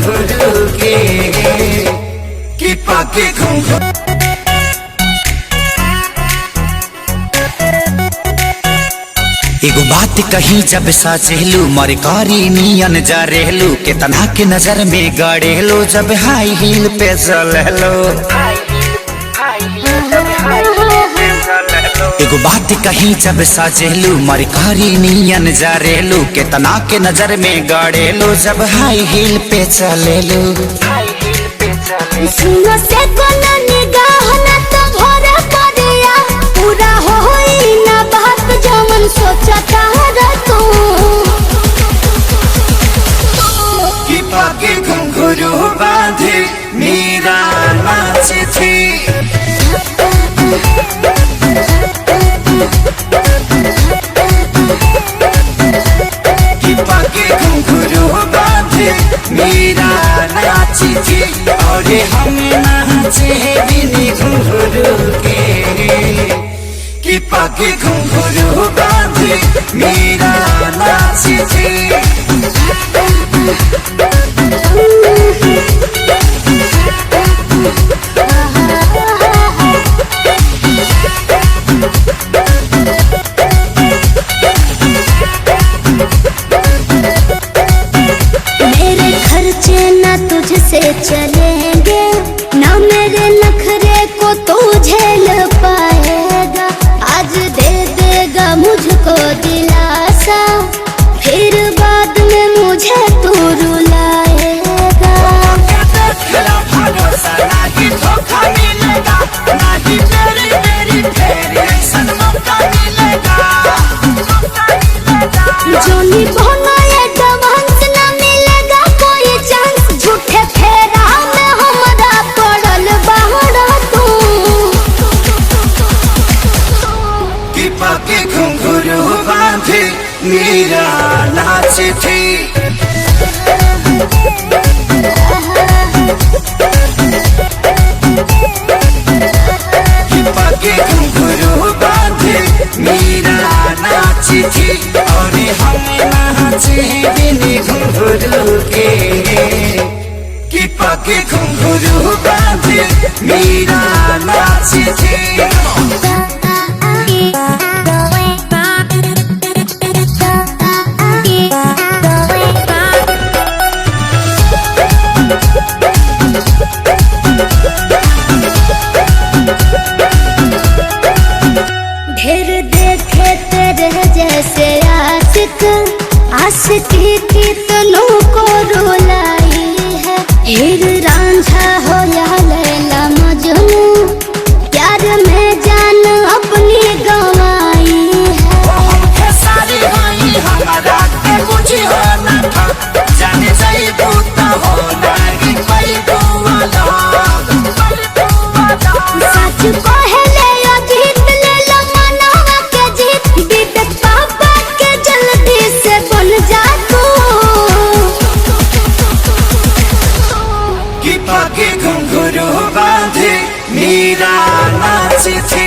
घुंघरू के कि पाके घुंघरू। एगो बात कही जब सचेलू मर करी नियन जा रहलू के तना के नजर में गड़ेलो जब हाई हील पे चललो। एगो बात कही जब सचेलू मर करी नियन जा रहलू के तना के नजर में गड़ेलो जब हाई हील पे चलेलो। सुनो से कोनो निगाह ना तो भरे पड़िया पूरा होई ना बात जमन सोचता है तू कि पाके घुंघरू बांधे मेरा नाची थी। कि पाके घुंघरू बांधे मेरा नाची थी और हम नाचे बिनी घुंघरू के कि पाके घुंघरू बांधे मेरा नाची थी। मेरे खर्चे ना तुझसे चलेंगे ना मेरे नखरे को तू झेल पाएगा। आज दे देगा मुझको दिलासा फिर बाद में मुझे तू रुलाएगा। भरोसा नहीं धोखा मिलेगा नहीं तेरी मेरी फेरी ऐसा मौका मिलेगा। जो निभाना ये डबांस ना मिलेगा कोई चांस झूठे फेरा में हमारा पड़ल बाहर तू कि पाके घुंघरू बांधे मेरा नाच थी। कि पाके घुंघरू बांधे मेरा नाच थी और हम नाचे बिनी घुंघरू के कि पाके घुंघरू बांधे मेरा नाच थी। ढेर देखे तेरे जैसे आशिक आशिकी कितनों को रुलाई है। हीर रांझा हो या लैला मजनू प्यार में जान अपनी गंवाई है। सारी होई हमारा के कुछ हो ना था जाने सही बूता हो नहीं कोई दुआला। सच पहले यो जीत ले लो मनावा के जीत विवेक पापा के जल्दी से बन जा तू कि पाके घुंघरू बांधे मेरा नाच थी।